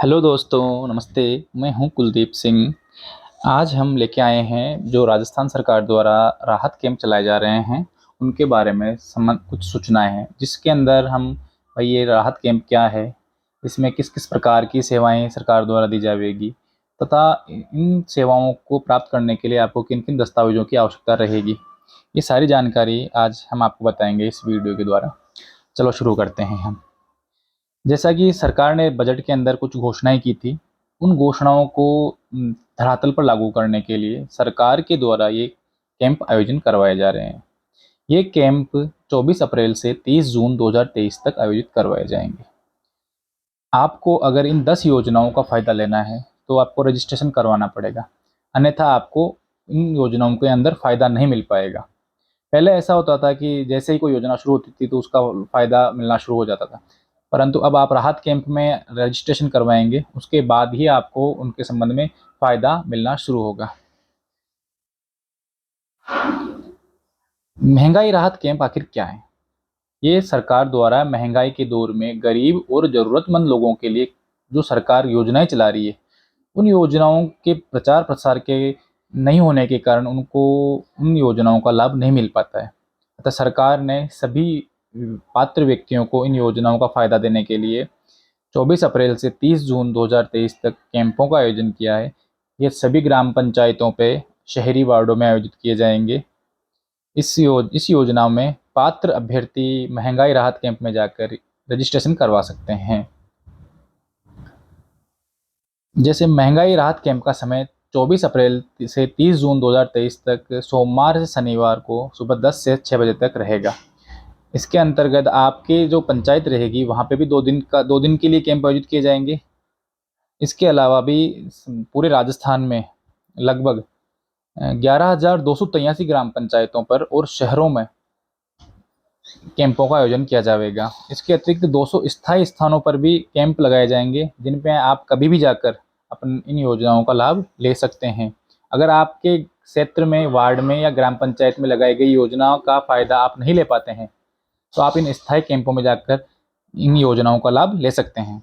Hello दोस्तों, नमस्ते। मैं हूं कुलदीप सिंह। आज हम लेके आए हैं जो राजस्थान सरकार द्वारा राहत कैंप चलाए जा रहे हैं, उनके बारे में कुछ सूचनाएं हैं, जिसके अंदर हम भाई ये राहत कैंप क्या है, इसमें किस किस प्रकार की सेवाएं सरकार द्वारा दी जाएगी तथा इन सेवाओं को प्राप्त करने के लिए आपको किन किन दस्तावेजों की आवश्यकता रहेगी, ये सारी जानकारी आज हम आपको बताएंगे इस वीडियो के द्वारा। चलो शुरू करते हैं हम। जैसा कि सरकार ने बजट के अंदर कुछ घोषणाएं की थी, उन घोषणाओं को धरातल पर लागू करने के लिए सरकार के द्वारा ये कैंप आयोजन करवाए जा रहे हैं। ये कैंप 24 अप्रैल से 30 जून 2023 तक आयोजित करवाए जाएंगे। आपको अगर इन 10 योजनाओं का फ़ायदा लेना है तो आपको रजिस्ट्रेशन करवाना पड़ेगा, अन्यथा आपको इन योजनाओं के अंदर फ़ायदा नहीं मिल पाएगा। पहले ऐसा होता था कि जैसे ही कोई योजना शुरू होती थी तो उसका फ़ायदा मिलना शुरू हो जाता था, परंतु अब आप राहत कैंप में रजिस्ट्रेशन करवाएंगे, उसके बाद ही आपको उनके संबंध में फ़ायदा मिलना शुरू होगा। महंगाई राहत कैंप आखिर क्या है? ये सरकार द्वारा महंगाई के दौर में गरीब और ज़रूरतमंद लोगों के लिए जो सरकार योजनाएं चला रही है, उन योजनाओं के प्रचार प्रसार के नहीं होने के कारण उनको उन योजनाओं का लाभ नहीं मिल पाता है। अतः सरकार ने सभी पात्र व्यक्तियों को इन योजनाओं का फ़ायदा देने के लिए 24 अप्रैल से 30 जून 2023 तक कैंपों का आयोजन किया है। ये सभी ग्राम पंचायतों पे, शहरी वार्डों में आयोजित किए जाएंगे। इस योजना में पात्र अभ्यर्थी महंगाई राहत कैंप में जाकर रजिस्ट्रेशन करवा सकते हैं। जैसे महंगाई राहत कैंप का समय 24 अप्रैल से 30 जून 2023 तक सोमवार से शनिवार को सुबह 10 से 6 बजे तक रहेगा। इसके अंतर्गत आपके जो पंचायत रहेगी वहाँ पे भी 2 दिन के लिए कैंप आयोजित किए जाएंगे। इसके अलावा भी पूरे राजस्थान में लगभग 11,283 ग्राम पंचायतों पर और शहरों में कैंपों का आयोजन किया जाएगा। इसके अतिरिक्त 200 स्थायी स्थानों पर भी कैंप लगाए जाएंगे, जिन पे आप कभी भी जाकर अपन इन योजनाओं का लाभ ले सकते हैं। अगर आपके क्षेत्र में, वार्ड में या ग्राम पंचायत में लगाई गई योजनाओं का फ़ायदा आप नहीं ले पाते हैं, तो आप इन स्थायी कैंपों में जाकर इन योजनाओं का लाभ ले सकते हैं।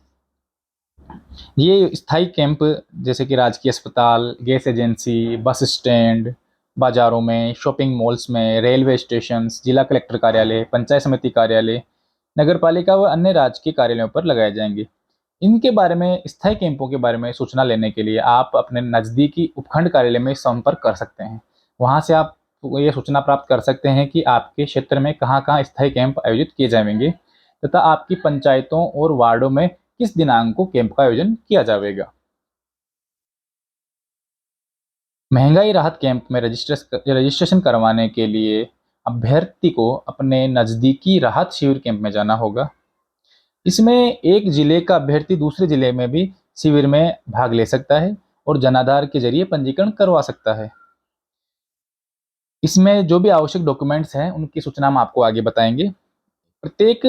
ये स्थायी कैंप जैसे कि राजकीय अस्पताल, गैस एजेंसी, बस स्टैंड, बाजारों में, शॉपिंग मॉल्स में, रेलवे स्टेशन, जिला कलेक्टर कार्यालय, पंचायत समिति कार्यालय, नगर पालिका व अन्य राजकीय कार्यालयों पर लगाए जाएंगे। इनके बारे में, स्थायी कैंपों के बारे में सूचना लेने के लिए आप अपने नज़दीकी उपखंड कार्यालय में संपर्क कर सकते हैं। वहाँ से आप ये सूचना प्राप्त कर सकते हैं कि आपके क्षेत्र में कहाँ कहाँ स्थायी कैंप आयोजित किए जाएंगे तथा आपकी पंचायतों और वार्डों में किस दिनांक को कैंप का आयोजन किया जाएगा। महंगाई राहत कैंप में रजिस्ट्रेशन करवाने के लिए अभ्यर्थी को अपने नज़दीकी राहत शिविर कैंप में जाना होगा। इसमें एक जिले का अभ्यर्थी दूसरे जिले में भी शिविर में भाग ले सकता है और जनाधार के जरिए पंजीकरण करवा सकता है। इसमें जो भी आवश्यक डॉक्यूमेंट्स हैं उनकी सूचना हम आपको आगे बताएंगे। प्रत्येक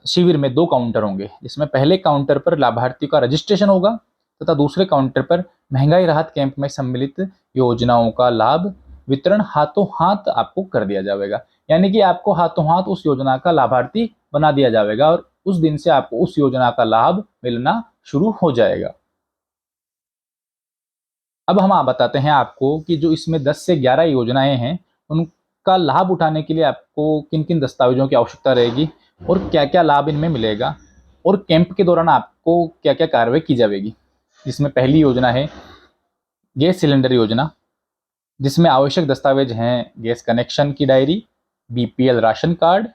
शिविर में 2 काउंटर होंगे, जिसमें पहले काउंटर पर लाभार्थी का रजिस्ट्रेशन होगा तथा दूसरे काउंटर पर महंगाई राहत कैंप में सम्मिलित योजनाओं का लाभ वितरण हाथों हाथ आपको कर दिया जाएगा। यानी कि आपको हाथों हाथ उस योजना का लाभार्थी बना दिया जाएगा और उस दिन से आपको उस योजना का लाभ मिलना शुरू हो जाएगा। अब हम आप बताते हैं आपको कि जो इसमें 10 से 11 योजनाएं हैं, उनका लाभ उठाने के लिए आपको किन किन दस्तावेजों की आवश्यकता रहेगी और क्या क्या लाभ इनमें मिलेगा और कैंप के दौरान आपको क्या क्या कार्रवाई की जाएगी। जिसमें पहली योजना है गैस सिलेंडर योजना, जिसमें आवश्यक दस्तावेज हैं गैस कनेक्शन की डायरी, बीपीएल राशन कार्ड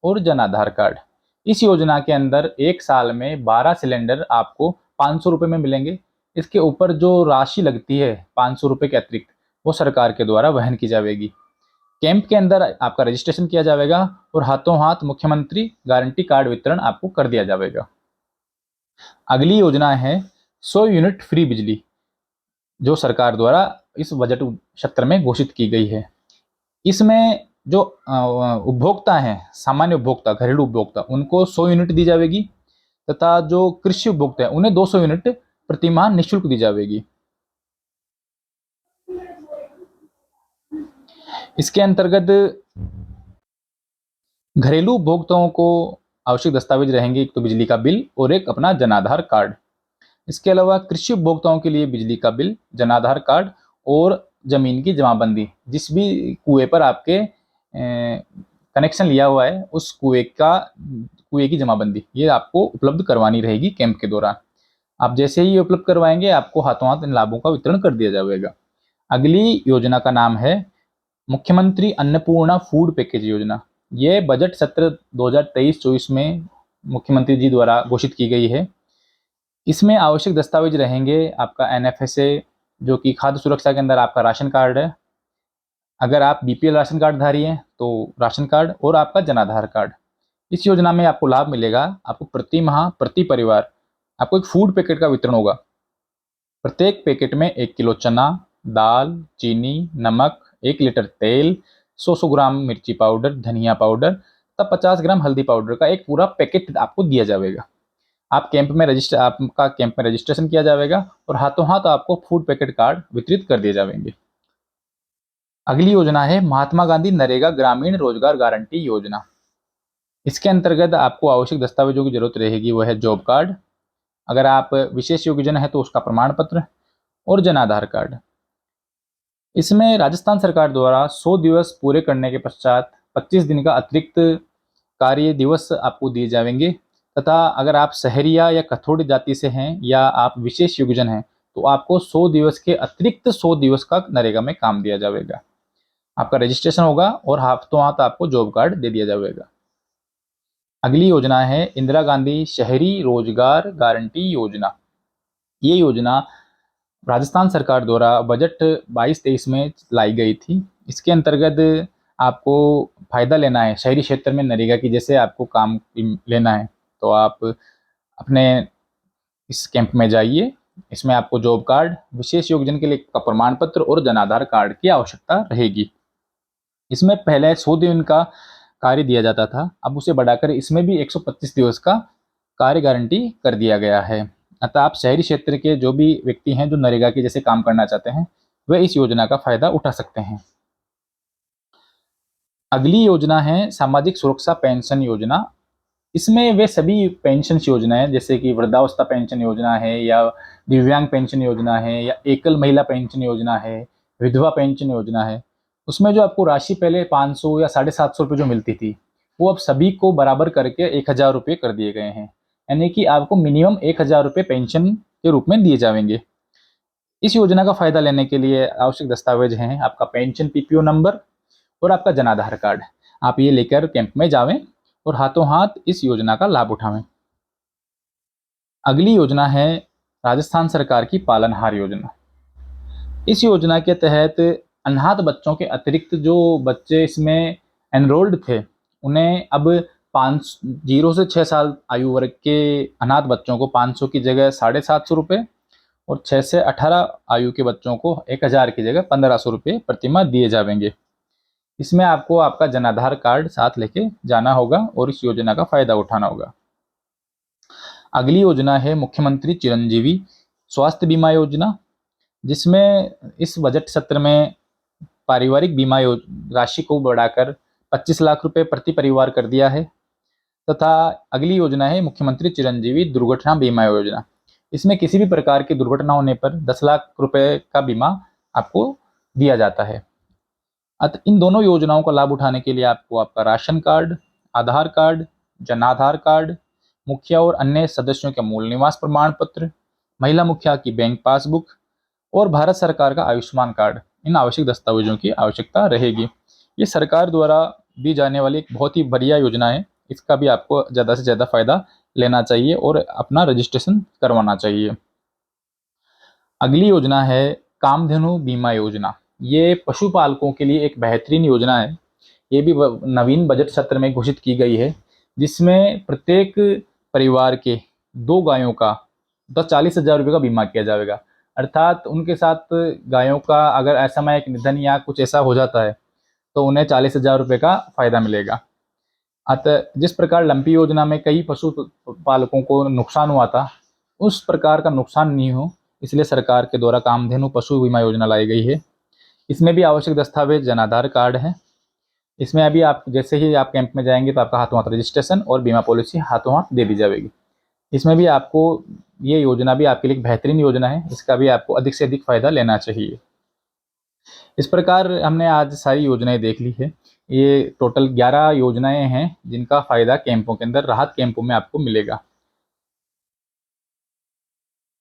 और जन आधार कार्ड। इस योजना के अंदर एक साल में 12 सिलेंडर आपको 500 रुपये में मिलेंगे। इसके ऊपर जो राशि लगती है 500 रुपये के अतिरिक्त, वो सरकार के द्वारा वहन की जाएगी। कैंप के अंदर आपका रजिस्ट्रेशन किया जाएगा और हाथों हाथ मुख्यमंत्री गारंटी कार्ड वितरण आपको कर दिया जाएगा। अगली योजना है 100 यूनिट फ्री बिजली, जो सरकार द्वारा इस बजट सत्र में घोषित की गई है। इसमें जो उपभोक्ता हैं, सामान्य उपभोक्ता, घरेलू उपभोक्ता, उनको 100 यूनिट दी जाएगी तथा जो कृषि उपभोक्ता हैं उन्हें 200 यूनिट प्रतिमाह निःशुल्क दी जाएगी। इसके अंतर्गत घरेलू उपभोक्ताओं को आवश्यक दस्तावेज रहेंगे, एक तो बिजली का बिल और एक अपना जन आधार कार्ड। इसके अलावा कृषि उपभोक्ताओं के लिए बिजली का बिल, जन आधार कार्ड और जमीन की जमाबंदी, जिस भी कुएं पर आपके कनेक्शन लिया हुआ है उस कुएं की जमाबंदी ये आपको उपलब्ध करवानी रहेगी कैंप के दौरान। आप जैसे ही ये उपलब्ध करवाएंगे आपको हाथों हाथ इन लाभों का वितरण कर दिया जाएगा। अगली योजना का नाम है मुख्यमंत्री अन्नपूर्णा फूड पैकेज योजना। ये बजट सत्र 2023-24 में मुख्यमंत्री जी द्वारा घोषित की गई है। इसमें आवश्यक दस्तावेज रहेंगे आपका एनएफएसए, जो कि खाद्य सुरक्षा के अंदर आपका राशन कार्ड है। अगर आप बीपीएल राशन कार्ड धारी हैं तो राशन कार्ड और आपका जन आधार कार्ड। इस योजना में आपको लाभ मिलेगा। आपको प्रति माह प्रति परिवार आपको एक फूड पैकेट का वितरण होगा। प्रत्येक पैकेट में 1 किलो चना, दाल, चीनी, नमक, 1 लीटर तेल, 100 ग्राम मिर्ची पाउडर, धनिया पाउडर तब 50 ग्राम हल्दी पाउडर का एक पूरा पैकेट आपको दिया जाएगा। आपका कैंप में रजिस्ट्रेशन किया जाएगा और हाथों हाथ आपको फूड पैकेट कार्ड वितरित कर दिए जाएंगे। अगली योजना है महात्मा गांधी नरेगा ग्रामीण रोजगार गारंटी योजना। इसके अंतर्गत आपको आवश्यक दस्तावेजों की जरूरत रहेगी, वह है जॉब कार्ड, अगर आप विशेष योग्यजन है तो उसका प्रमाण पत्र और जन आधार कार्ड। इसमें राजस्थान सरकार द्वारा 100 दिवस पूरे करने के पश्चात 25 दिन का अतिरिक्त कार्य दिवस आपको दिए जाएंगे तथा अगर आप सहरिया या कथोड़ी जाति से हैं या आप विशेष योग्यजन हैं तो आपको 100 दिवस के अतिरिक्त 100 दिवस का नरेगा में काम दिया जाएगा। आपका रजिस्ट्रेशन होगा और हाथों हाथ आपको जॉब कार्ड दे दिया जाएगा। अगली योजना है इंदिरा गांधी शहरी रोजगार गारंटी योजना। ये योजना राजस्थान सरकार द्वारा बजट 22-23 में लाई गई थी। इसके अंतर्गत आपको फायदा लेना है शहरी क्षेत्र में नरेगा की, जैसे आपको काम लेना है तो आप अपने इस कैंप में जाइए। इसमें आपको जॉब कार्ड, विशेष योग्यजन के लिए का प्रमाण पत्र और जन आधार कार्ड की आवश्यकता रहेगी। इसमें पहले 100 दिन का कार्य दिया जाता था, अब उसे बढ़ाकर इसमें भी 125 दिवस का कार्य गारंटी कर दिया गया है। अतः आप शहरी क्षेत्र के जो भी व्यक्ति हैं जो नरेगा के जैसे काम करना चाहते हैं वह इस योजना का फायदा उठा सकते हैं। अगली योजना है सामाजिक सुरक्षा पेंशन योजना। इसमें वे सभी पेंशन योजनाएं जैसे कि वृद्धावस्था पेंशन योजना है या दिव्यांग पेंशन योजना है या एकल महिला पेंशन योजना है, विधवा पेंशन योजना है, उसमें जो आपको राशि पहले 500 या 750 रुपये जो मिलती थी वो अब सभी को बराबर करके 1000 रुपये कर दिए गए हैं। यानी कि आपको मिनिमम 1000 रुपये पेंशन के रूप में दिए जाएंगे। इस योजना का फायदा लेने के लिए आवश्यक दस्तावेज हैं आपका पेंशन पीपीओ नंबर और आपका जन आधार कार्ड। आप ये लेकर कैंप में जावें और हाथों हाथ इस योजना का लाभ उठावें। अगली योजना है राजस्थान सरकार की पालनहार योजना। इस योजना के तहत अनाथ बच्चों के अतिरिक्त जो बच्चे इसमें एनरोल्ड थे उन्हें अब 0 से 6 साल आयु वर्ग के अनाथ बच्चों को 500 की जगह 750 रुपये और 6 से 18 आयु के बच्चों को 1000 की जगह 1500 रुपये प्रतिमाह दिए जाएंगे। इसमें आपको आपका जन आधार कार्ड साथ लेके जाना होगा और इस योजना का फायदा उठाना होगा। अगली योजना है मुख्यमंत्री चिरंजीवी स्वास्थ्य बीमा योजना, जिसमें इस बजट सत्र में पारिवारिक बीमा राशि को बढ़ाकर 25 लाख रुपए प्रति परिवार कर दिया है। तथा अगली योजना है मुख्यमंत्री चिरंजीवी दुर्घटना बीमा योजना। इसमें किसी भी प्रकार की दुर्घटना होने पर 10 लाख रुपए का बीमा आपको दिया जाता है। इन दोनों योजनाओं का लाभ उठाने के लिए आपको आपका राशन कार्ड, आधार कार्ड, जन आधार कार्ड, मुखिया और अन्य सदस्यों के मूल निवास प्रमाण पत्र, महिला मुखिया की बैंक पासबुक और भारत सरकार का आयुष्मान कार्ड, इन आवश्यक दस्तावेजों की आवश्यकता रहेगी। ये सरकार द्वारा दी जाने वाली एक बहुत ही बढ़िया योजना है। इसका भी आपको ज़्यादा से ज़्यादा फायदा लेना चाहिए और अपना रजिस्ट्रेशन करवाना चाहिए। अगली योजना है कामधेनु बीमा योजना। ये पशुपालकों के लिए एक बेहतरीन योजना है। ये भी नवीन बजट सत्र में घोषित की गई है, जिसमें प्रत्येक परिवार के 2 गायों का 40,000 रुपये का बीमा किया जाएगा। अर्थात उनके साथ गायों का अगर असामयिक निधन या कुछ ऐसा हो जाता है तो उन्हें 40,000 रुपये का फायदा मिलेगा। अतः जिस प्रकार लंपी योजना में कई पशुपालकों को नुकसान हुआ था उस प्रकार का नुकसान नहीं हो, इसलिए सरकार के द्वारा कामधेनु पशु बीमा योजना लाई गई है। इसमें भी आवश्यक दस्तावेज जन आधार कार्ड है। इसमें अभी आप जैसे ही आप कैंप में जाएंगे तो आपका हाथों हाथ रजिस्ट्रेशन और बीमा पॉलिसी हाथों हाथ दे दी जाएगी। इसमें भी आपको ये योजना भी आपके लिए एक बेहतरीन योजना है, इसका भी आपको अधिक से अधिक फ़ायदा लेना चाहिए। इस प्रकार हमने आज सारी योजनाएँ देख ली है। ये टोटल 11 योजनाएँ हैं जिनका फ़ायदा कैंपों के अंदर, राहत कैंपों में आपको मिलेगा।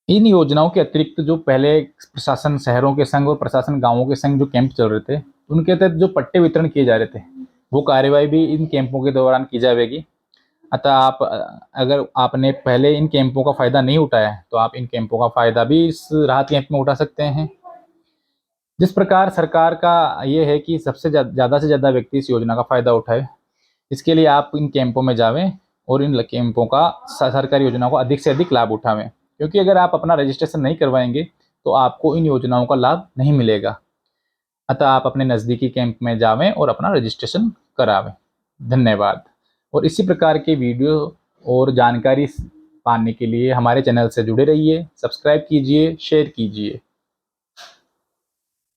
इन योजनाओं के अतिरिक्त जो पहले प्रशासन शहरों के संग और प्रशासन गाँवों के संग जो कैंप चल रहे थे, उनके तहत जो पट्टे वितरण किए जा रहे थे, वो कार्यवाही भी इन कैंपों के दौरान की जाएगी। अतः आप अगर आपने पहले इन कैंपों का फ़ायदा नहीं उठाया है, तो आप इन कैंपों का फ़ायदा भी इस राहत कैंप में उठा सकते हैं। जिस प्रकार सरकार का ये है कि सबसे ज़्यादा से ज़्यादा व्यक्ति इस योजना का फ़ायदा उठाए, इसके लिए आप इन कैंपों में जावें और इन कैंपों का सरकारी योजनाओं का अधिक से अधिक लाभ उठावें। क्योंकि अगर आप अपना रजिस्ट्रेशन नहीं करवाएंगे, तो आपको इन योजनाओं का लाभ नहीं मिलेगा। अतः आप अपने नज़दीकी कैंप में जावें और अपना रजिस्ट्रेशन करावें। धन्यवाद। और इसी प्रकार के वीडियो और जानकारी पाने के लिए हमारे चैनल से जुड़े रहिए, सब्सक्राइब कीजिए, शेयर कीजिए।